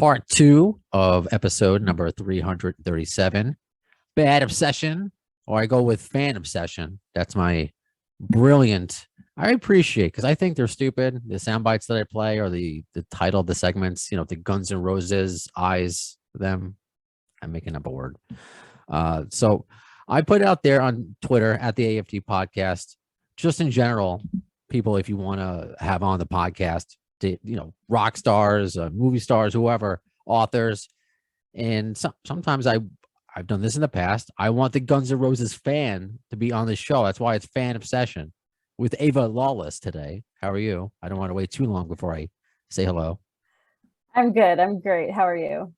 part 2 of episode number 337, Bad Obsession, or I go with Fan Obsession. That's my brilliant. I appreciate, because I think they're stupid. The sound bites that I play, or the title of the segments, the Guns N' Roses, eyes, them. I'm making up a word. So I put out there on Twitter at the AFT podcast, just in general, people, if you want to have on the podcast, rock stars, movie stars, whoever, authors. And sometimes I've done this in the past. I want the Guns N' Roses fan to be on the show. That's why it's Fan Obsession with Ava Lawless today. How are you? I don't want to wait too long before I say hello. I'm good. I'm great. How are you?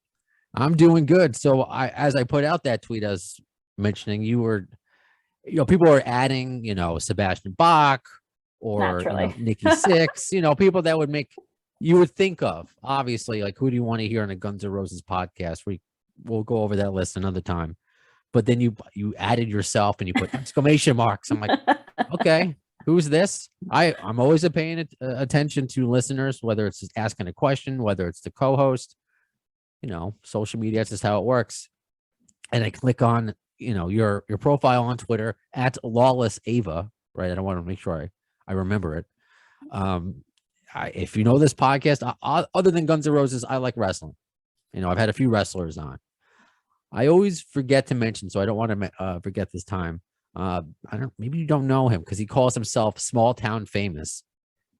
I'm doing good. So as I put out that tweet, I was mentioning you were, people are adding, Sebastian Bach or Nikki Sixx, people that you would think of, obviously, like, who do you want to hear on a Guns N' Roses podcast? We'll go over that list another time. But then you added yourself and you put exclamation marks. I'm like, okay, who's this? I'm always paying attention to listeners, whether it's just asking a question, whether it's the co-host, social media, that's just how it works. And I click on, your profile on Twitter at Lawless Ava, right? I don't want to make sure I remember it. If you know this podcast, other than Guns N' Roses, I like wrestling. I've had a few wrestlers on. I always forget to mention, so I don't want to forget this time. Maybe you don't know him because he calls himself Small Town Famous.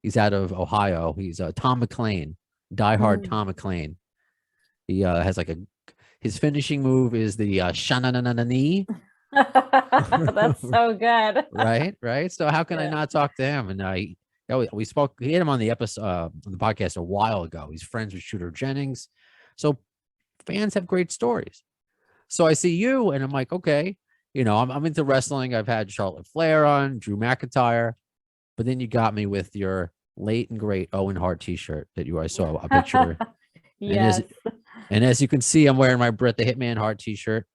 He's out of Ohio. He's Tom McLean, diehard Tom McLean. He has his finishing move is the shanananani. That's so good. Right. So how can I not talk to him? And we spoke. He had him on the episode, on the podcast a while ago. He's friends with Shooter Jennings, so fans have great stories. So I see you, and I'm like, okay, I'm into wrestling. I've had Charlotte Flair on, Drew McIntyre, but then you got me with your late and great Owen Hart T-shirt that I saw a picture. Yes. And as you can see, I'm wearing my Bret the Hitman Hart T-shirt.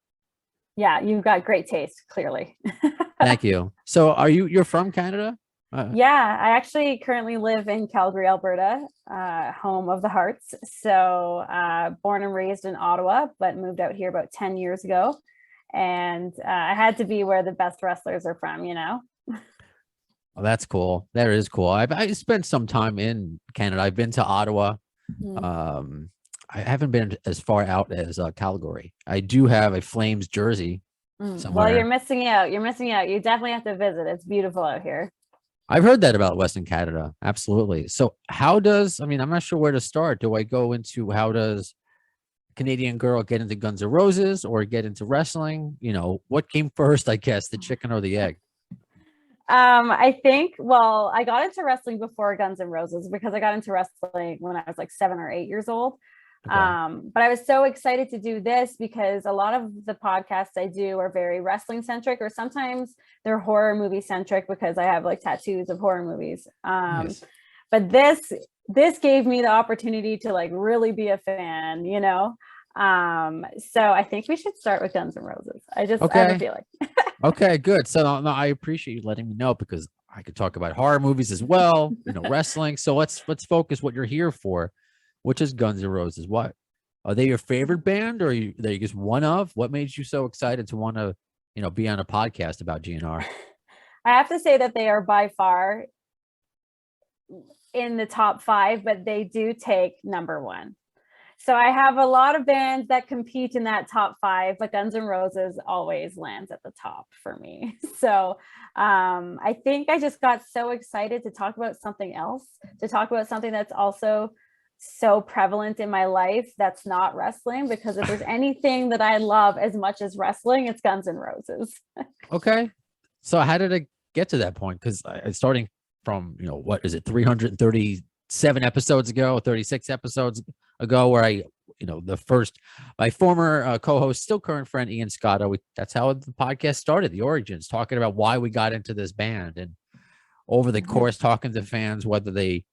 Yeah, you've got great taste, clearly. Thank you. So you're from Canada? Yeah, I actually currently live in Calgary, Alberta, home of the Hearts. So born and raised in Ottawa, but moved out here about 10 years ago. And I had to be where the best wrestlers are from, Oh, that's cool. That is cool. I spent some time in Canada. I've been to Ottawa. Mm-hmm. I haven't been as far out as Calgary. I do have a Flames jersey somewhere. Well, you're missing out. You definitely have to visit. It's beautiful out here. I've heard that about Western Canada. Absolutely. So I'm not sure where to start. Do I go into how does Canadian girl get into Guns N' Roses or get into wrestling? What came first, I guess, the chicken or the egg? I think, I got into wrestling before Guns N' Roses because I got into wrestling when I was like 7 or 8 years old. Okay. But I was so excited to do this because a lot of the podcasts I do are very wrestling centric, or sometimes they're horror movie centric because I have tattoos of horror movies. Nice. But this gave me the opportunity to really be a fan, So I think we should start with Guns N' Roses. I have a feeling. Okay, good. So no, I appreciate you letting me know because I could talk about horror movies as well, wrestling. So let's focus what you're here for, which is Guns N' Roses. What are they, your favorite band, or are they just one of? What made you so excited to want to, be on a podcast about GN'R? I have to say that they are by far in the top 5, but they do take number 1. So I have a lot of bands that compete in that top 5, but Guns N' Roses always lands at the top for me. So I think I just got so excited to talk about something else, to talk about something that's also so prevalent in my life that's not wrestling, because if there's anything that I love as much as wrestling, it's Guns N' Roses. Okay. So how did it get to that point? Because starting from, what is it, 337 episodes ago, 36 episodes ago, where my former co-host, still current friend, Ian Scotto, that's how the podcast started, the origins, talking about why we got into this band. And over the course, talking to fans, whether they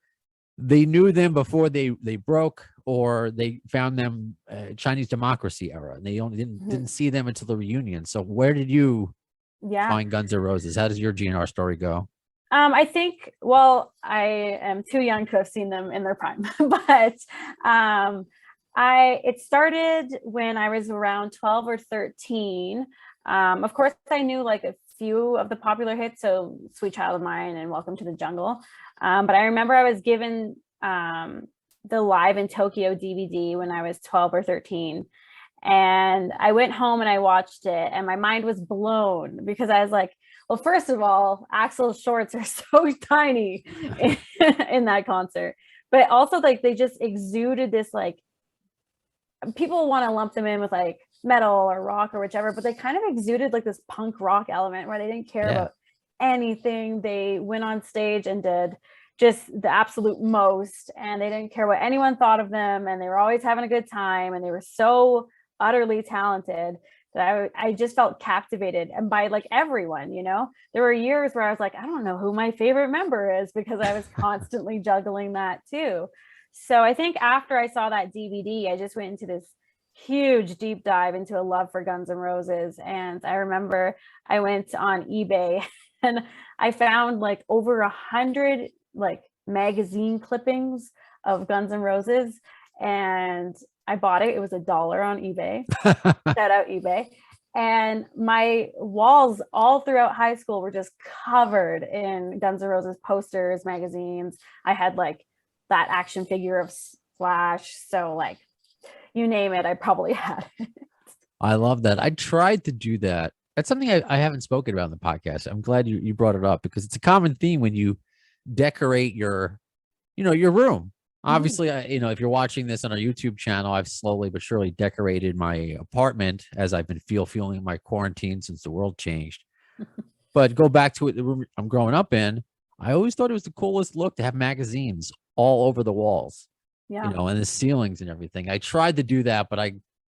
knew them before they broke, or they found them Chinese Democracy era, and they only didn't see them until the reunion. So where did you find Guns N' Roses? How does your GN'R story go? I think, I am too young to have seen them in their prime, but It started when I was around 12 or 13. Of course, I knew like a few of the popular hits, so Sweet Child of Mine and Welcome to the Jungle. But I remember I was given the Live in Tokyo DVD when I was 12 or 13. And I went home and I watched it, and my mind was blown because I was like, well, first of all, Axl's shorts are so tiny in that concert. But also like they just exuded this, like, people want to lump them in with like metal or rock or whichever, but they kind of exuded like this punk rock element where they didn't care about anything. They went on stage and did just the absolute most, and they didn't care what anyone thought of them, and they were always having a good time, and they were so utterly talented that I just felt captivated, and by like everyone, you know. There were years where I was like, I don't know who my favorite member is, because I was constantly juggling that too. So I think after I saw that DVD, I just went into this huge deep dive into a love for Guns N' Roses. And I remember I went on eBay and I found like over 100 like magazine clippings of Guns N' Roses, and I bought it. It was $1 on eBay. Shout out eBay. And my walls all throughout high school were just covered in Guns N' Roses posters, magazines. I had like that action figure of Slash. So like, you name it, I probably had it. I love that. I tried to do that. That's something I haven't spoken about in the podcast. I'm glad you brought it up, because it's a common theme when you decorate your room. Obviously, if you're watching this on our YouTube channel, I've slowly but surely decorated my apartment as I've been feeling my quarantine since the world changed. But go back to it, the room I'm growing up in, I always thought it was the coolest look to have magazines all over the walls, and the ceilings and everything. I tried to do that, but I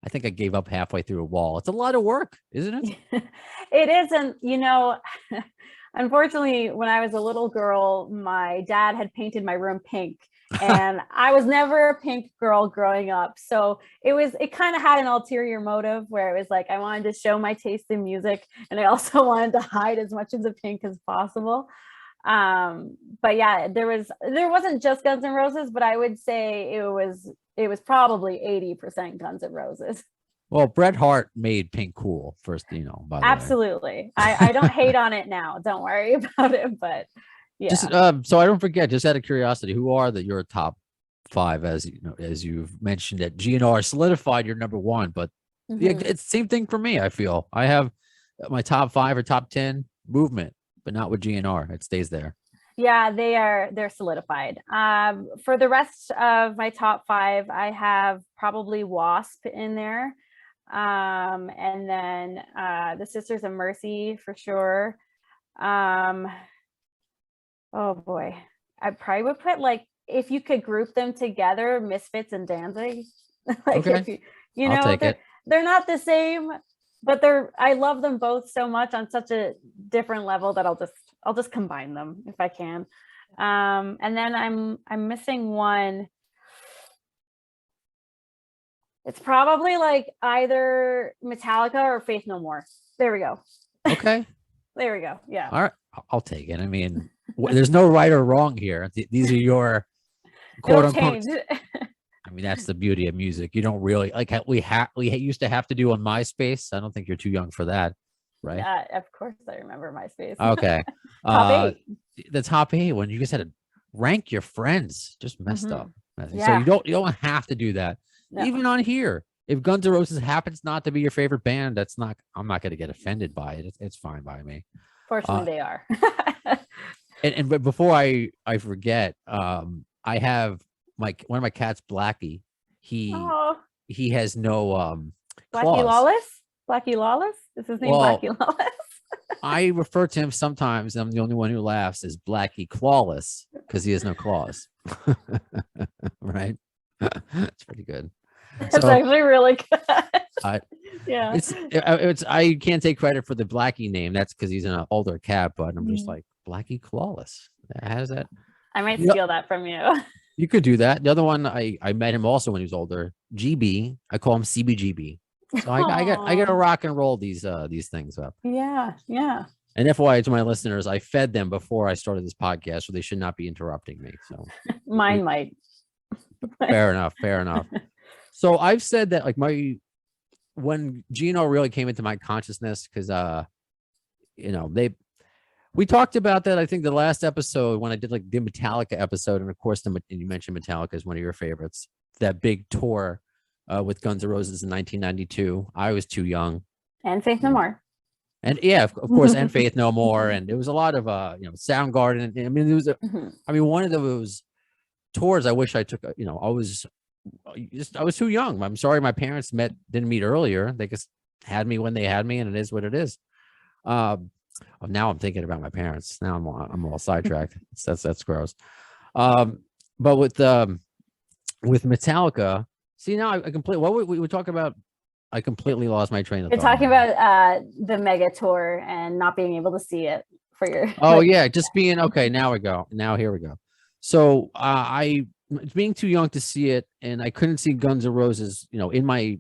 think I gave up halfway through a wall. It's a lot of work, isn't it? It isn't, unfortunately, when I was a little girl, my dad had painted my room pink. And I was never a pink girl growing up. So it kind of had an ulterior motive where it was like, I wanted to show my taste in music, and I also wanted to hide as much of the pink as possible. But yeah, there wasn't just Guns N' Roses, but I would say it was probably 80% Guns N' Roses. Well, Bret Hart made pink cool first, by the Absolutely. way. I don't hate on it now. Don't worry about it, but yeah. Just so I don't forget, just out of curiosity, who are your top 5? As you've mentioned that GN'R solidified your number 1, but yeah, it's the same thing for me. I feel I have my top 5 or top 10 Movement, but not with GN'R. It stays there. Yeah, they're solidified. For the rest of my top 5, I have probably Wasp in there. And then the Sisters of Mercy for sure. Oh boy, I probably would put, like, if you could group them together, Misfits and Danzig. Like, okay. I'll take it. They're not the same, but I love them both so much on such a different level that I'll just combine them if I can. And then I'm missing one. It's probably like either Metallica or Faith No More. There we go. Okay. There we go. Yeah. All right. I'll take it. I mean, there's no right or wrong here. These are your quote unquote. I mean, that's the beauty of music. You don't really like we used to have to do on MySpace. I don't think you're too young for that, right? Yeah, of course I remember MySpace. Okay. Top 8. The top 8 when you just had to rank your friends, just messed up. Yeah. So you don't have to do that. No. Even on here, if Guns N' Roses happens not to be your favorite band, I'm not going to get offended by it. It's fine by me. Fortunately, they are. But before I forget, I have one of my cats, Blackie. He has no Blackie Lawless. Blackie Lawless is his name. Blackie Lawless. I refer to him sometimes. I'm the only one who laughs. Is Blackie Clawless because he has no claws. Right? It's pretty good. It's actually really good. Yeah. It's I can't take credit for the Blackie name. That's because he's an older cat, but I'm just like Blackie Clawless. How's that? I might steal that from you. You could do that. The other one, I met him also when he was older. GB. I call him CBGB. So I got to rock and roll these things up. Yeah. Yeah. And FYI to my listeners, I fed them before I started this podcast, so they should not be interrupting me. So mine might. Fair enough. So I've said that like when GN'R really came into my consciousness, because you know, we talked about that, I think the last episode when I did like the Metallica episode, and of course you mentioned Metallica is one of your favorites. That big tour with Guns N' Roses in 1992. I was too young. And Faith No More. And yeah, of course, and Faith No More, and there was a lot of Soundgarden. I mean, I mean, one of those tours I wish I took. I was too young. I'm sorry, my parents didn't meet earlier. They just had me when they had me, and it is what it is. Now I'm thinking about my parents. Now I'm all sidetracked. That's gross. But with Metallica, see now I completely what we talk about. I completely lost my train of thought. You're talking about the mega tour and not being able to see it for your. Oh yeah, just being okay. Now we go. Now here we go. So I being too young to see it, and I couldn't see Guns N' Roses, in my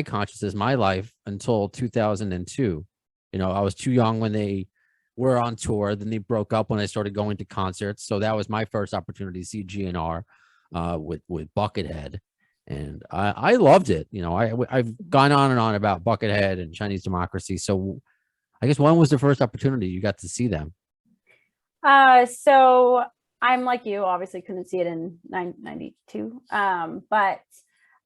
consciousness, my life until 2002. I was too young when they were on tour. Then they broke up when I started going to concerts. So that was my first opportunity to see GNR with Buckethead. And I loved it. I've gone on and on about Buckethead and Chinese Democracy. So I guess when was the first opportunity you got to see them? So I'm like you, obviously couldn't see it in 92. But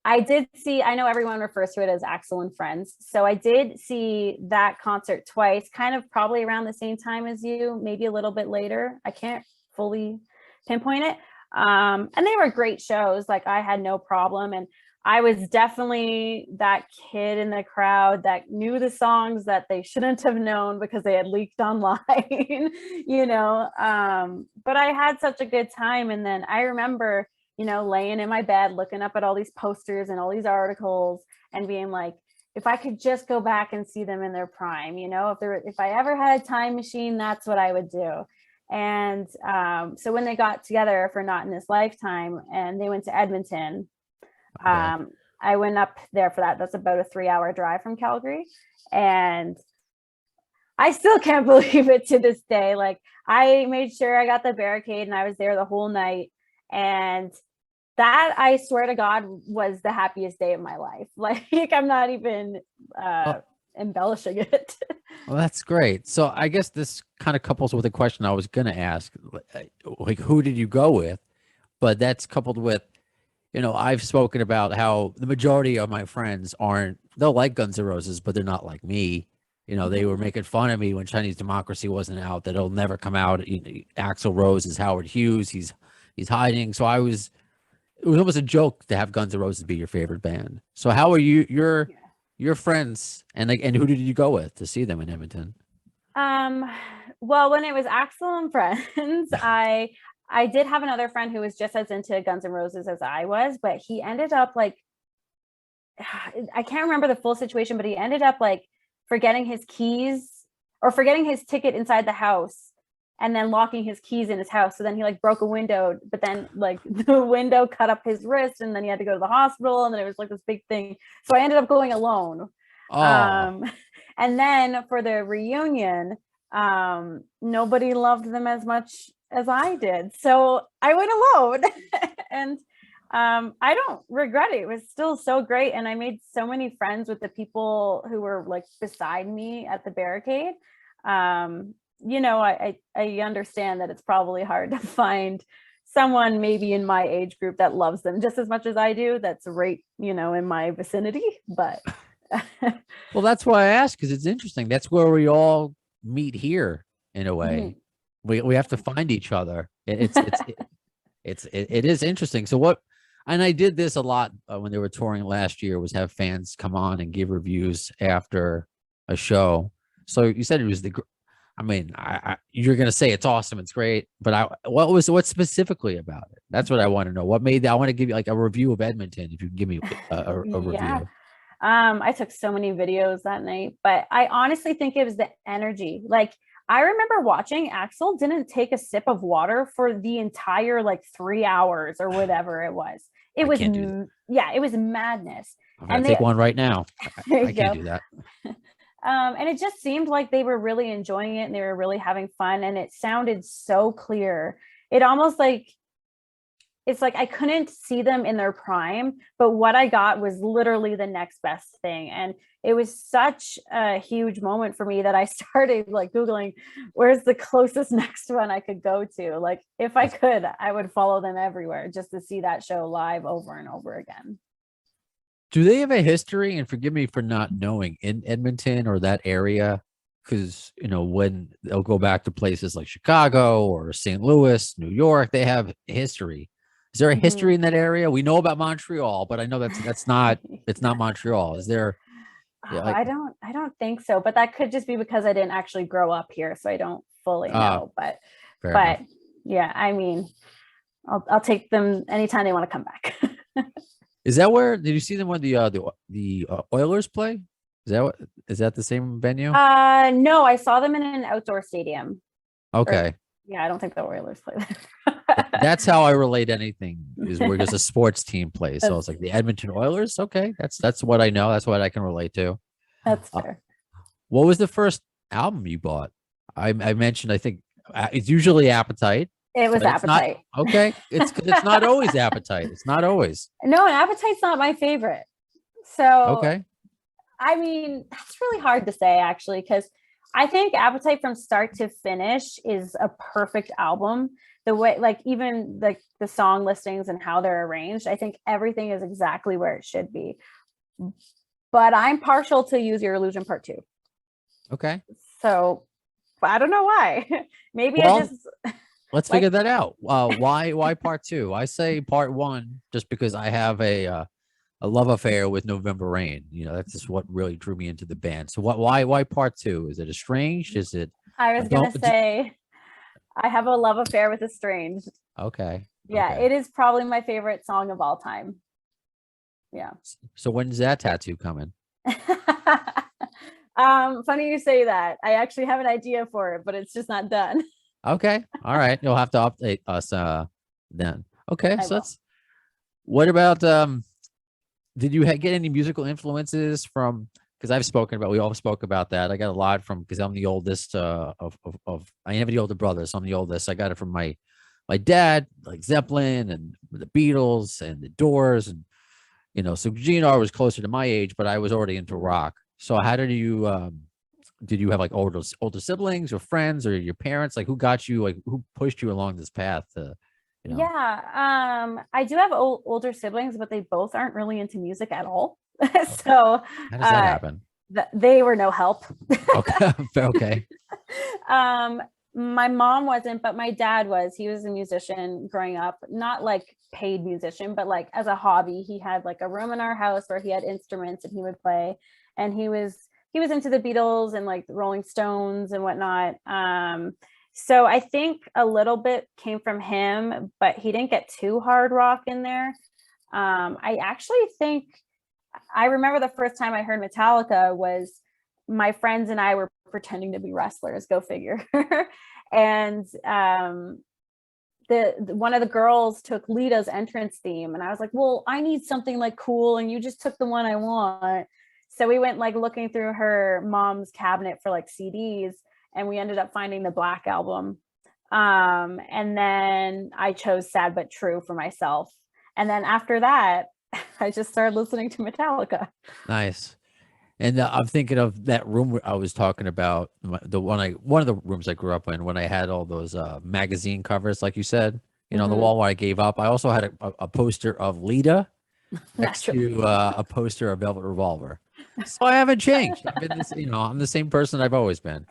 I did see, I know everyone refers to it as Axl and Friends. So I did see that concert twice, kind of probably around the same time as you, maybe a little bit later. I can't fully pinpoint it. And they were great shows. Like I had no problem. And I was definitely that kid in the crowd that knew the songs that they shouldn't have known because they had leaked online, but I had such a good time. And then I remember, laying in my bed, looking up at all these posters and all these articles and being like, if I could just go back and see them in their prime, if I ever had a time machine, that's what I would do. And so when they got together for Not in This Lifetime and they went to Edmonton, I went up there for that. That's about a 3-hour drive from Calgary. And I still can't believe it to this day. Like I made sure I got the barricade and I was there the whole night. And that, I swear to God, was the happiest day of my life. Like I'm not even embellishing it. Well, that's great. So I guess this kind of couples with a question I was going to ask, like, who did you go with? But that's coupled with, I've spoken about how the majority of my friends they'll like Guns N' Roses, but they're not like me. They were making fun of me when Chinese Democracy wasn't out, that it'll never come out. Axl Rose is Howard Hughes. He's hiding. So it was almost a joke to have Guns N' Roses be your favorite band. So how are your friends and who did you go with to see them in Edmonton? Well, when it was Axl and Friends, I did have another friend who was just as into Guns N' Roses as I was, but he ended up like, I can't remember the full situation, but he ended up like forgetting his keys or forgetting his ticket inside the house and then locking his keys in his house. So then he like broke a window, but then like the window cut up his wrist and then he had to go to the hospital and then it was like this big thing. So I ended up going alone. Oh. And then for the reunion, nobody loved them as much as I did. So I went alone and I don't regret it. It was still so great. And I made so many friends with the people who were like beside me at the barricade. I understand that it's probably hard to find someone maybe in my age group that loves them just as much as I do. That's right, in my vicinity, but. Well, that's why I asked, because it's interesting. That's where we all meet here in a way. Mm-hmm. We have to find each other. It is interesting. So and I did this a lot when they were touring last year, was have fans come on and give reviews after a show. So you said it was you're going to say it's awesome, it's great, but what specifically about it? That's what I want to know. What made that? I want to give you like a review of Edmonton. If you can give me a review. I took so many videos that night, but I honestly think it was the energy. Like I remember watching Axl didn't take a sip of water for the entire like 3 hours or whatever it was. It was madness. I'm gonna take one right now. I can't do that. And it just seemed like they were really enjoying it and they were really having fun and it sounded so clear. It almost like it's like I couldn't see them in their prime, but what I got was literally the next best thing. And it was such a huge moment for me that I started like Googling where's the closest next one I could go to. Like if I could, I would follow them everywhere just to see that show live over and over again. Do they have a history? And forgive me for not knowing, in Edmonton or that area, because when they'll go back to places like Chicago or St. Louis, New York, they have history. Is there a history in that area? We know about Montreal, but I know that's not it's not Montreal. Is there? Yeah, I don't think so, but that could just be because I didn't actually grow up here, so I don't fully know. But enough. Yeah, I mean, I'll take them anytime they want to come back. Is that where? Did you see them when the Oilers play? Is that the same venue? No, I saw them in an outdoor stadium. Okay. Yeah, I don't think the Oilers play there. That's how I relate anything, is where just a sports team plays. So it's like the Edmonton Oilers. Okay, that's what I know. That's what I can relate to. That's fair. What was the first album you bought? I mentioned, I think it's usually Appetite. It was Appetite. Okay, it's not always Appetite. It's not always. No, and Appetite's not my favorite. So okay. I mean, that's really hard to say actually, because I think Appetite from start to finish is a perfect album. The way, like even the song listings and how they're arranged, I think everything is exactly where it should be. But I'm partial to Use Your Illusion Part 2. Okay. So I don't know why. Maybe let's figure that out. Why Part 2? I say Part 1 just because I have a love affair with November Rain. That's just what really drew me into the band. So why Part 2? Is it Estranged? Is it? I was gonna say I have a love affair with Estranged. Okay. Yeah, okay. It is probably my favorite song of all time. Yeah. So when's that tattoo coming? Funny you say that. I actually have an idea for it, but it's just not done. Okay. All right. You'll have to update us then. Okay. What about did you get any musical influences from, because we all spoke about that. I got a lot from, because I'm the oldest of I have the older brother, so I'm the oldest. I got it from my dad, like Zeppelin and the Beatles and the Doors, and so GN'R was closer to my age, but I was already into rock. So how did you have like older siblings or friends or your parents? Like who pushed you along this path? Yeah, I do have older siblings, but they both aren't really into music at all. So how does that happen? They were no help. Okay. Okay. My mom wasn't, but my dad was. He was a musician growing up, not like paid musician, but like as a hobby. He had like a room in our house where he had instruments and he would play. And he was into the Beatles and like the Rolling Stones and whatnot. So I think a little bit came from him, but he didn't get too hard rock in there. I actually think I remember the first time I heard Metallica was my friends and I were pretending to be wrestlers, go figure. And one of the girls took Lita's entrance theme, and I was like, well, I need something like cool, and you just took the one I want. So we went like looking through her mom's cabinet for like CDs, and we ended up finding the Black album. And then I chose Sad But True for myself. And then after that, I just started listening to Metallica. Nice. And I'm thinking of that room I was talking about, one of the rooms I grew up in, when I had all those magazine covers, like you said, on the wall where I gave up. I also had a poster of Lita next to a poster of Velvet Revolver. So I haven't changed. I've been I'm the same person I've always been.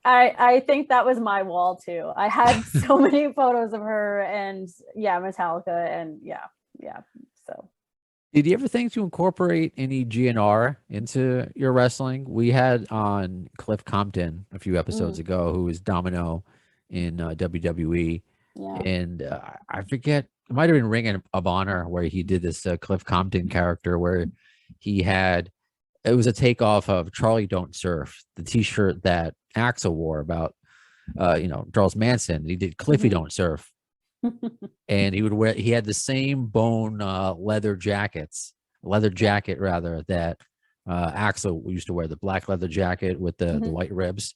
I think that was my wall too. I had so many photos of her and Metallica and so. Did you ever think to incorporate any GN'R into your wrestling? We had on Cliff Compton a few episodes ago, who was Domino in WWE. Yeah. And I forget, it might have been Ring of Honor, where he did this Cliff Compton character where it was a takeoff of Charlie Don't Surf, the t-shirt that Axel wore about, Charles Manson. He did Cliffy Don't Surf. And he had the same bone leather jacket that Axel used to wear, the black leather jacket with the white ribs.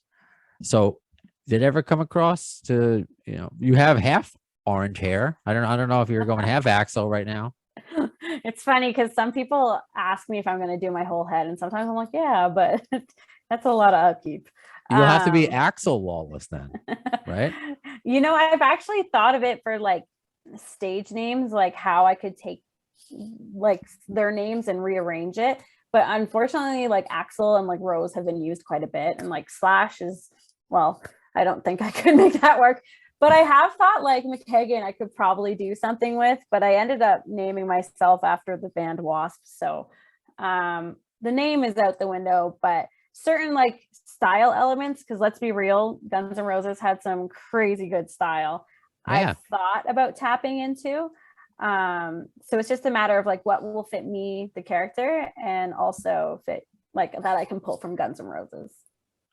So did it ever come across to, you have half orange hair. I don't know if you're going to have Axl right now. It's funny because some people ask me if I'm going to do my whole head, and sometimes I'm like, yeah, but that's a lot of upkeep. You'll have to be Ava Lawless then, right? You know, I've actually thought of it for like stage names, like how I could take like their names and rearrange it. But unfortunately, like Axl and like Rose have been used quite a bit, and like Slash is, well, I don't think I could make that work. But I have thought like McKagan I could probably do something with, but I ended up naming myself after the band Wasp. So the name is out the window, but certain like style elements, because let's be real, Guns N' Roses had some crazy good style. Yeah. I've thought about tapping into. So it's just a matter of like what will fit me, the character, and also fit like that I can pull from Guns N' Roses.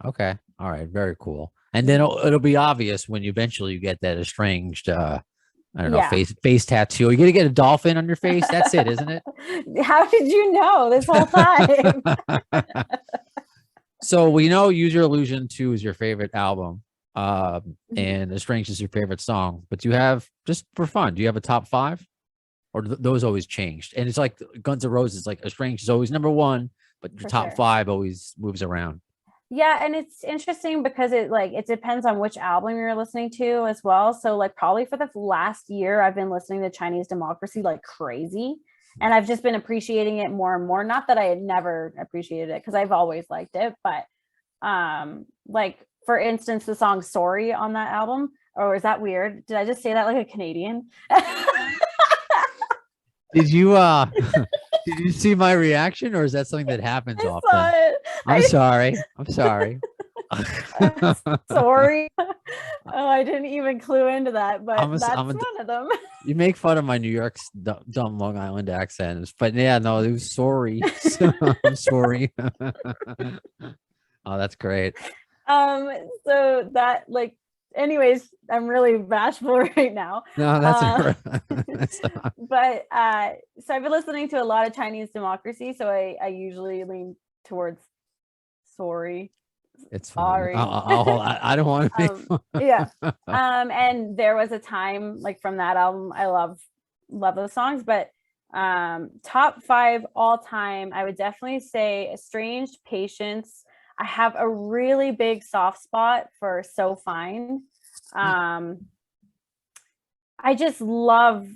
Okay. All right. Very cool. And then it'll be obvious when you eventually get that estranged, I don't know, face tattoo. You're gonna get a dolphin on your face. That's it, isn't it? How did you know this whole time? So we know Use Your Illusion 2 is your favorite album, and Estranged is your favorite song. But do you have, just for fun, do you have a top 5, or those always changed? And it's like Guns N' Roses, like Estranged is always number 1, but your top 5 always moves around. Yeah, and it's interesting because it depends on which album you're listening to as well. So like probably for the last year, I've been listening to Chinese Democracy like crazy, and I've just been appreciating it more and more. Not that I had never appreciated it, because I've always liked it, but like for instance, the song "Sorry" on that album. Or is that weird? Did I just say that like a Canadian? Did you see my reaction, or is that something that happens often? I'm sorry. Sorry. Oh, I didn't even clue into that, but that's one of them. You make fun of my New York's dumb Long Island accents, but yeah, no, it was sorry. I'm sorry. Oh, that's great. So that like, anyways, I'm really bashful right now. No, that's but so I've been listening to a lot of Chinese Democracy, so I usually lean towards sorry. It's sorry. I don't want to make fun. Yeah. And there was a time like from that album, I love those songs, but top 5 all time, I would definitely say Estranged, Patience. I have a really big soft spot for So Fine. I just love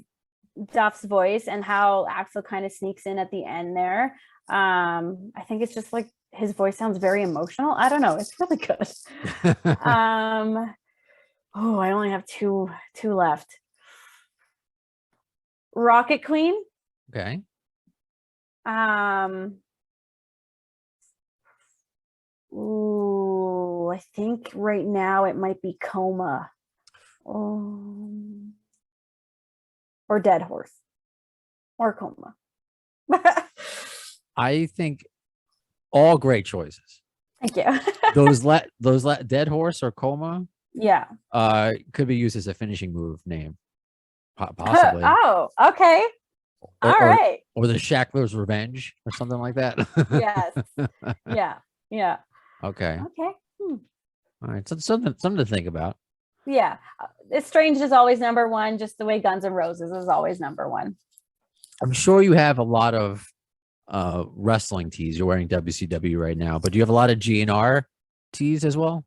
Duff's voice and how Axl kind of sneaks in at the end there. I think it's just like his voice sounds very emotional. I don't know. It's really good. I only have two left. Rocket Queen. Okay. Ooh, I think right now it might be Coma. Or Dead Horse. Or Coma. I think all great choices. Thank you. those Dead Horse or Coma, yeah, could be used as a finishing move name, possibly. Oh, okay. All right. Or the Shackler's Revenge or something like that. Yes. Yeah. Okay. All right, so something to think about. Yeah, Estranged is always number 1, just the way Guns N' Roses is always number 1. I'm sure you have a lot of wrestling tees. You're wearing WCW right now, but do you have a lot of GN'R tees as well?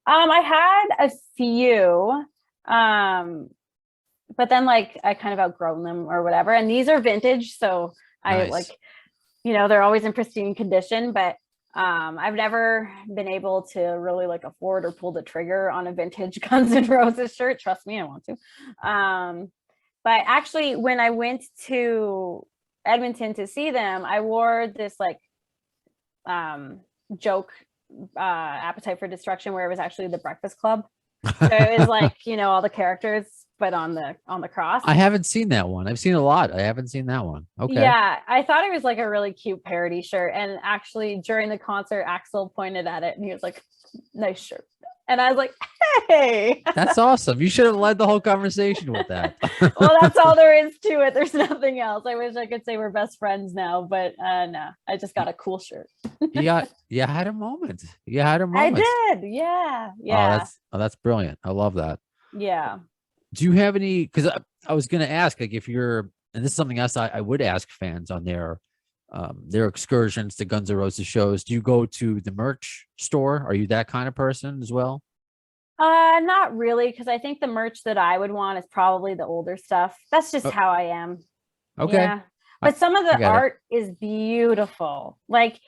I had a few, but then like I kind of outgrown them or whatever. And these are vintage, so nice. I like, they're always in pristine condition, but I've never been able to really like afford or pull the trigger on a vintage Guns N' Roses shirt. Trust me, I want to. But actually, when I went to Edmonton to see them, I wore this like joke Appetite for Destruction, where it was actually the Breakfast Club. So it was like, all the characters, but on the cross. I haven't seen that one. I've seen a lot. I haven't seen that one. Okay. Yeah, I thought it was like a really cute parody shirt. And actually during the concert, Axl pointed at it and he was like, nice shirt. And I was like, hey. That's awesome. You should have led the whole conversation with that. Well, that's all there is to it. There's nothing else. I wish I could say we're best friends now, but no, I just got a cool shirt. You had a moment. I did. Yeah. Oh, that's brilliant. I love that. Yeah. Do you have any? Because I was going to ask, like, if you're, and this is something else I would ask fans on their excursions to Guns N' Roses shows. Do you go to the merch store? Are you that kind of person as well? Not really, because I think the merch that I would want is probably the older stuff. That's just Oh, how I am. okay, Yeah. But some of I the get it. art is beautiful. Like,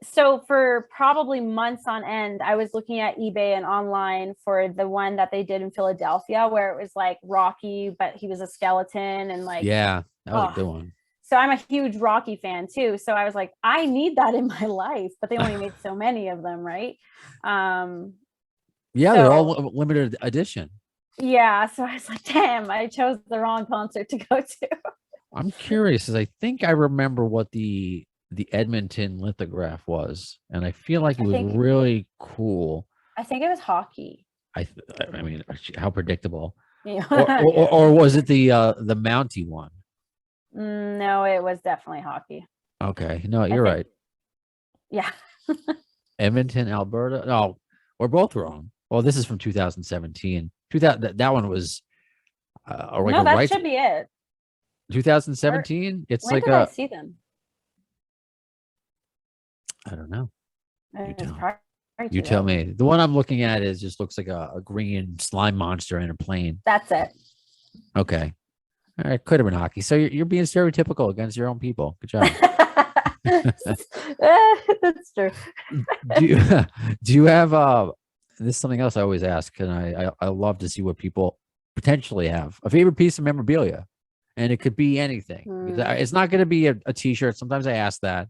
so for probably months on end, I was looking at eBay and online for the one that they did in Philadelphia, where it was like Rocky, but he was a skeleton and like, Yeah, that was a oh. good one. So I'm a huge Rocky fan too. So I was like, I need that in my life, but they only made so many of them, right? Yeah, they're So all limited edition. yeah, so I was like, damn, I chose the wrong concert to go to. I'm curious, as I think I remember what the Edmonton lithograph was, and I feel like it was really cool. I think it was hockey. I mean, how predictable. Yeah. Or was it the Mountie one? No, it was definitely hockey. Okay, no, you're right. Yeah. Edmonton, Alberta. No, we're both wrong. Well, this is from 2017. That one was like no, a that right. should be it. 2017. It's when like did I see them? I don't know. You tell me. The one I'm looking at is just looks like a green slime monster in a plane. That's it. Okay. All right, could have been hockey. So you're being stereotypical against your own people. Good job. That's true. do you have this is something else I always ask, and I love to see what people potentially have a favorite piece of memorabilia, and it could be anything. It's not going to be a t-shirt. Sometimes I ask that,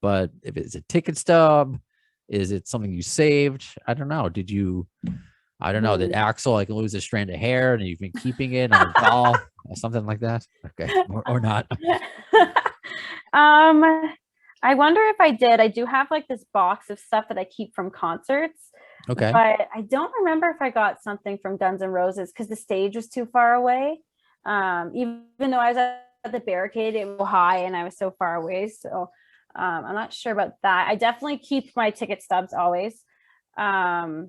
but if it's a ticket stub, is it something you saved? I don't know. I don't know. Did Axel like lose a strand of hair and you've been keeping it on a doll or something like that? Okay, or not. I wonder if I did. I do have like this box of stuff that I keep from concerts. Okay. But I don't remember if I got something from Guns N' Roses because the stage was too far away. Even though I was at the barricade, it was high and I was so far away. So I'm not sure about that. I definitely keep my ticket stubs always. And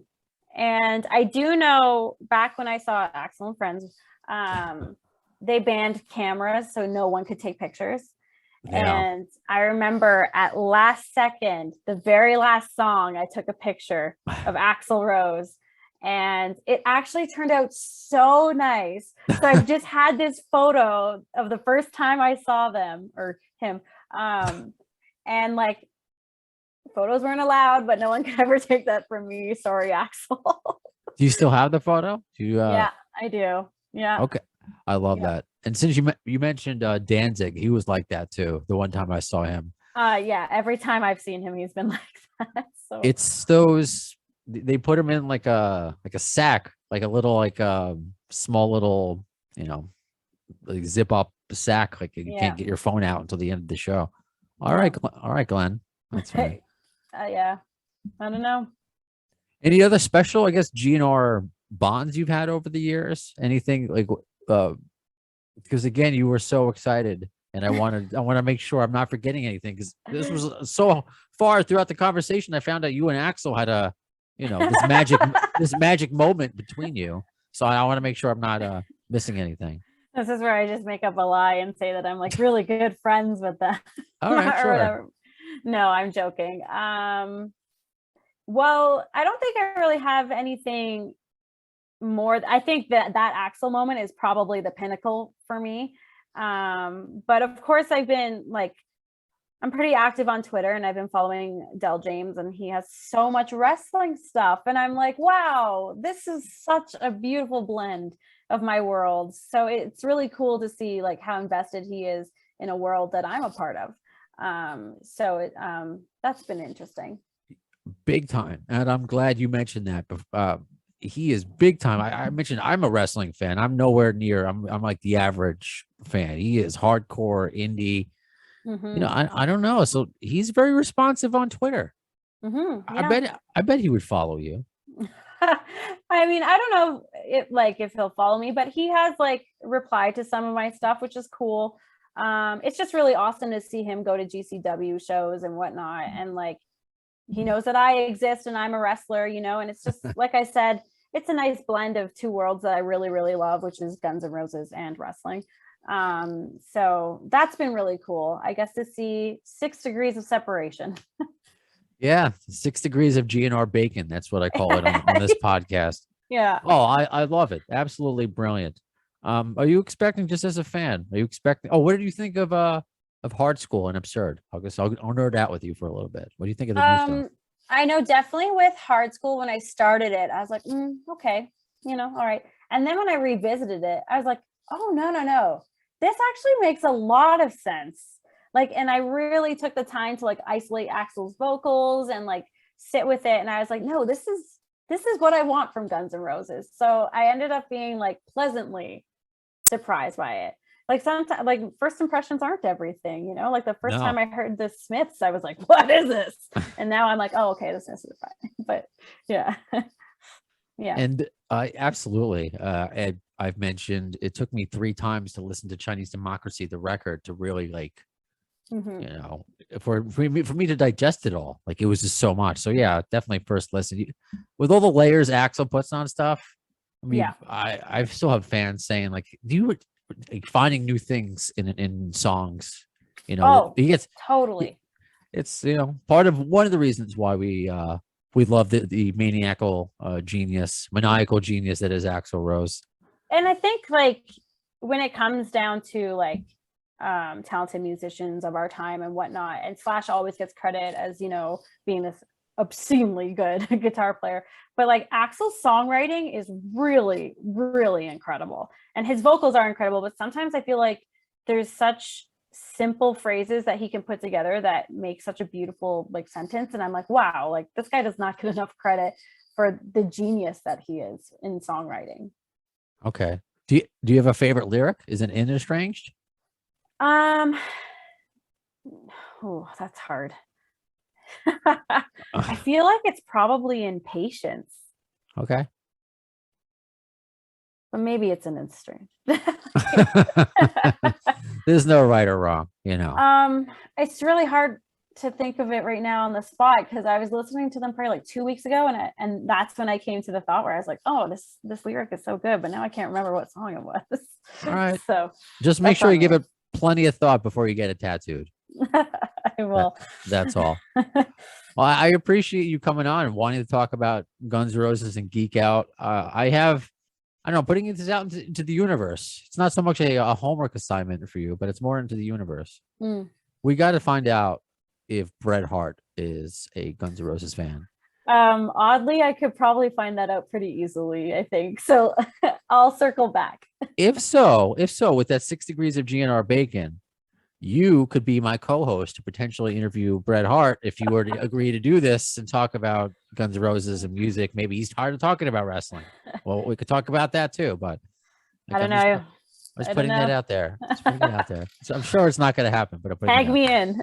I do know back when I saw Axel and Friends, they banned cameras so no one could take pictures. Yeah. And I remember at last second, the very last song, I took a picture of Axl Rose and it actually turned out so nice. So I've just had this photo of the first time I saw them or him. And like photos weren't allowed, but no one could ever take that from me. Sorry, Axl. Do you still have the photo? Yeah, I do. Yeah. Okay. I love that. And since you mentioned Danzig, he was like that too. The one time I saw him. Yeah. Every time I've seen him, he's been like that. So it's those they put him in like a sack, like a little small little like zip up sack, like you can't get your phone out until the end of the show. All right, Glenn. That's fine. Yeah. I don't know. Any other special, I guess, GN'R bonds you've had over the years? Anything like because again, you were so excited, and I want to make sure I'm not forgetting anything because this was so far throughout the conversation. I found out you and Axel had a, this magic moment between you. So I want to make sure I'm not missing anything. This is where I just make up a lie and say that I'm like really good friends with them. All right, sure. No, I'm joking. Well, I don't think I really have anything more. I think that Axel moment is probably the pinnacle for me. But of course I've been like, I'm pretty active on Twitter and I've been following Del James and he has so much wrestling stuff. And I'm like, wow, this is such a beautiful blend of my world. So it's really cool to see like how invested he is in a world that I'm a part of. That's been interesting. Big time. And I'm glad you mentioned that. He is big time. I mentioned I'm a wrestling fan. I'm nowhere near. I'm like the average fan. He is hardcore indie. Mm-hmm. I don't know. So he's very responsive on Twitter. Mm-hmm. Yeah. I bet he would follow you. I mean, I don't know if he'll follow me, but he has like replied to some of my stuff, which is cool. It's just really awesome to see him go to GCW shows and whatnot. And like, he knows that I exist and I'm a wrestler, and it's just, like I said, it's a nice blend of two worlds that I really, really love, which is Guns N' Roses and wrestling. So that's been really cool. I guess to see 6 degrees of separation. Yeah, 6 degrees of GNR bacon. That's what I call it on this podcast. Yeah. Oh, I love it. Absolutely brilliant. Are you expecting, just as a fan, are you expecting, what did you think of Hard School and Absurd? I'll nerd out with you for a little bit. What do you think of the new stuff? I know definitely with Hard School, when I started it, I was like, okay, all right. And then when I revisited it, I was like, oh, no. This actually makes a lot of sense. Like, and I really took the time to like isolate Axl's vocals and like sit with it. And I was like, no, this is what I want from Guns N' Roses. So I ended up being like pleasantly surprised by it. Like sometimes, like first impressions aren't everything, like the first time I heard the Smiths, I was like, what is this? And now I'm like, oh, okay, the Smiths are fine. But yeah. Yeah. And absolutely. I've mentioned it took me 3 times to listen to Chinese Democracy, the record, to really like, for me to digest it all. Like it was just so much. So yeah, definitely first listen. With all the layers Axl puts on stuff, I mean, I still have fans saying like, do you like finding new things in songs? He gets totally. It's part of one of the reasons why we love the maniacal maniacal genius that is Axl Rose. And I think like when it comes down to like talented musicians of our time and whatnot, and Slash always gets credit as being this obscenely good guitar player, but like Axl's songwriting is really, really incredible, and his vocals are incredible, but sometimes I feel like there's such simple phrases that he can put together that make such a beautiful like sentence, and I'm like, wow, like this guy does not get enough credit for the genius that he is in songwriting. Okay, do you have a favorite lyric? Is it in Estranged? Oh, that's hard. I feel like it's probably Impatience. Okay. But maybe it's an Estranged. There's no right or wrong, It's really hard to think of it right now on the spot, because I was listening to them probably like 2 weeks ago, and that's when I came to the thought where I was like, oh, this lyric is so good, but now I can't remember what song it was. All right. So just make sure you give it plenty of thought before you get it tattooed. I will. That's all. Well, I appreciate you coming on and wanting to talk about Guns N' Roses and geek out. I don't know, putting this out into the universe. It's not so much a homework assignment for you, but it's more into the universe. We got to find out if Bret Hart is a Guns N' Roses fan. Oddly, I could probably find that out pretty easily, I think. So I'll circle back. If so, with that 6 degrees of GNR bacon, you could be my co-host to potentially interview Bret Hart if you were to agree to do this and talk about Guns N' Roses and music. Maybe he's tired of talking about wrestling. Well, we could talk about that too, but I don't know. I was putting that out there. So I'm sure it's not going to happen, but tag me in.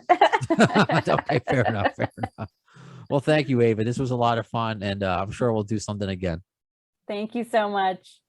Okay, fair enough. Well, thank you, Ava. This was a lot of fun, and I'm sure we'll do something again. Thank you so much.